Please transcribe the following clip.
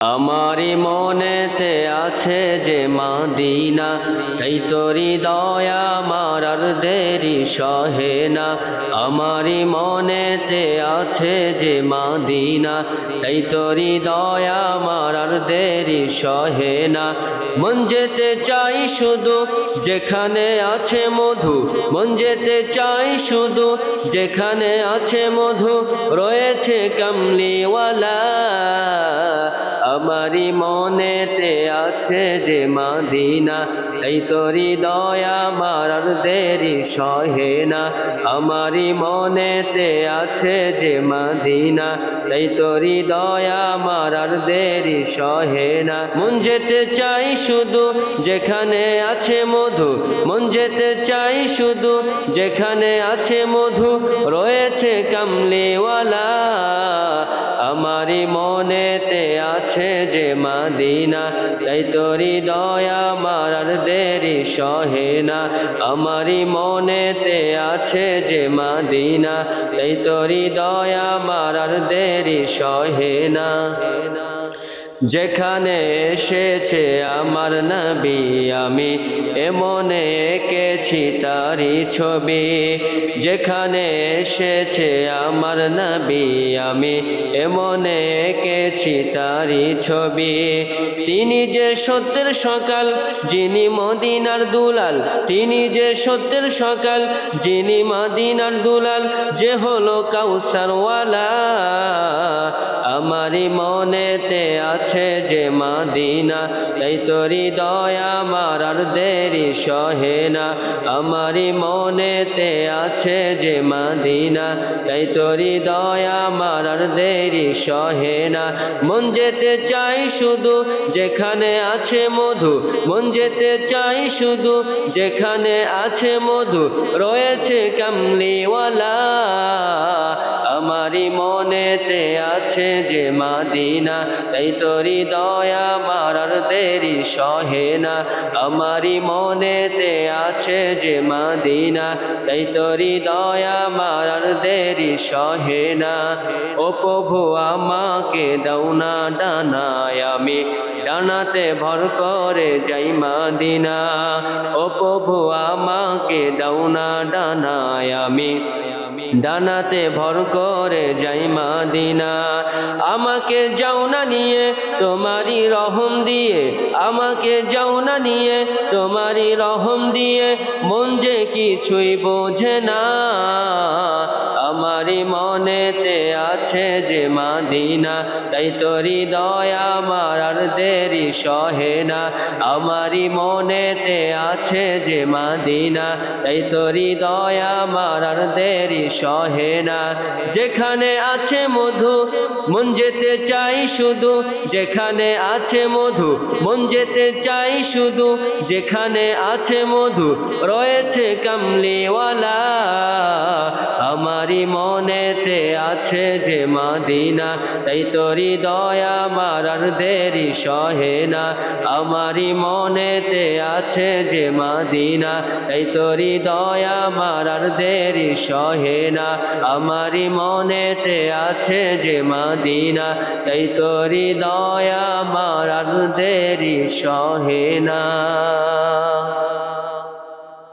আমারি মনেতে আছে যে মদিনা, তাই তোরি দয়া আমার আর দেরি সহে না। আমারি মনেতে আছে যে মদিনা, তাই তোরি দয়া আমার আর দেরি সহে না। মন যেতে চাই শুধু যেখানে আছে মধু, মন যেতে চাই শুধু যেখানে আছে মধু, রয়েছে কামলিওয়ালা। আমারি মনেতে আছে যে মদিনা, তাই তোরি দয়া আমার আর দেরি সহে না। আমারি মনেতে আছে যে মদিনা, তাই তোরি দয়া আমার আর দেরি সহে না। মন যেতে চাই শুধু যেখানে আছে মধু, মন যেতে চাই শুধু যেখানে আছে মধু, রয়েছে কামলিওয়ালা। আমারি মনেতে আছে যে মদিনা, তাই তোরি দয়া আমার আর দেরি সহে না। আমারি মনেতে আছে যে মদিনা, তাই তোরি দয়া আমার আর দেরি সহে না। যেখানে এসেছে আমার নবী, আমি এমনে এঁকেছি তারি ছবি। যেখানে এসেছে আমার নবী, আমি এমনে এঁকেছি তারি ছবি। তিনি যে সত্যের সকাল, যিনি মদিনার দুলাল, তিনি যে সত্যের সকাল, যিনি মদিনার দুলাল, যে হলো কাউসারওয়ালা। আমারি মনেতে আছে যে মদিনা, তাই তোরি দয়া আমার আর দেরি সহে না। আমারি মনেতে আছে যে মদিনা, তাই তোরি দয়া আমার আর দেরি সহে না। মন যেতে চাই শুধু যেখানে আছে মধু, মন যেতে চাই শুধু যেখানে আছে মধু, রয়েছে কামলিওয়ালা। আমারি মনেতে আছে যে মদিনা, তাই তোরি দয়া আমার আর দেরি সহে না। আমারি মনেতে আছে যে মদিনা, তাই তোরি দয়া আমার আর দেরি সহে না। ও প্রভু আমাকে দাও না ডানায়, আমি ডানাতে ভর করে যাই মদিনা। ও প্রভু আমাকে দাও না ডানায়, আমি ডানাতে ভর করে যাই মদিনা। আমাকে যাও না নিয়ে তোমারি রহম দিয়ে, আমাকে যাও না নিয়ে তোমারি রহম দিয়ে, মন যে কিছুই বোঝে না। আমারি মনেতে আছে যে মদিনা, তাই তোরি দয়া আমার আর দেরি সহে না। আমারি মনেতে আছে যে মদিনা, তাই তোরি দয়া আমার আর দেরি সহে না। যেখানে আছে মধু, মন যেতে চাই শুধু যেখানে আছে মধু, মন যেতে চাই শুধু যেখানে আছে মধু, রয়েছে কামলিওয়ালা। আমারি মনেতে আছে যে মদিনা, তাই তোরি দয়া আমার আর দেরি সহে না। আমারি মনেতে আছে যে মদিনা, তাই তোরি দয়া আমার আর দেরি সহে না। আমারি মনেতে আছে যে মদিনা, তাই তোরি দয়া আমার আর দেরি সহে না।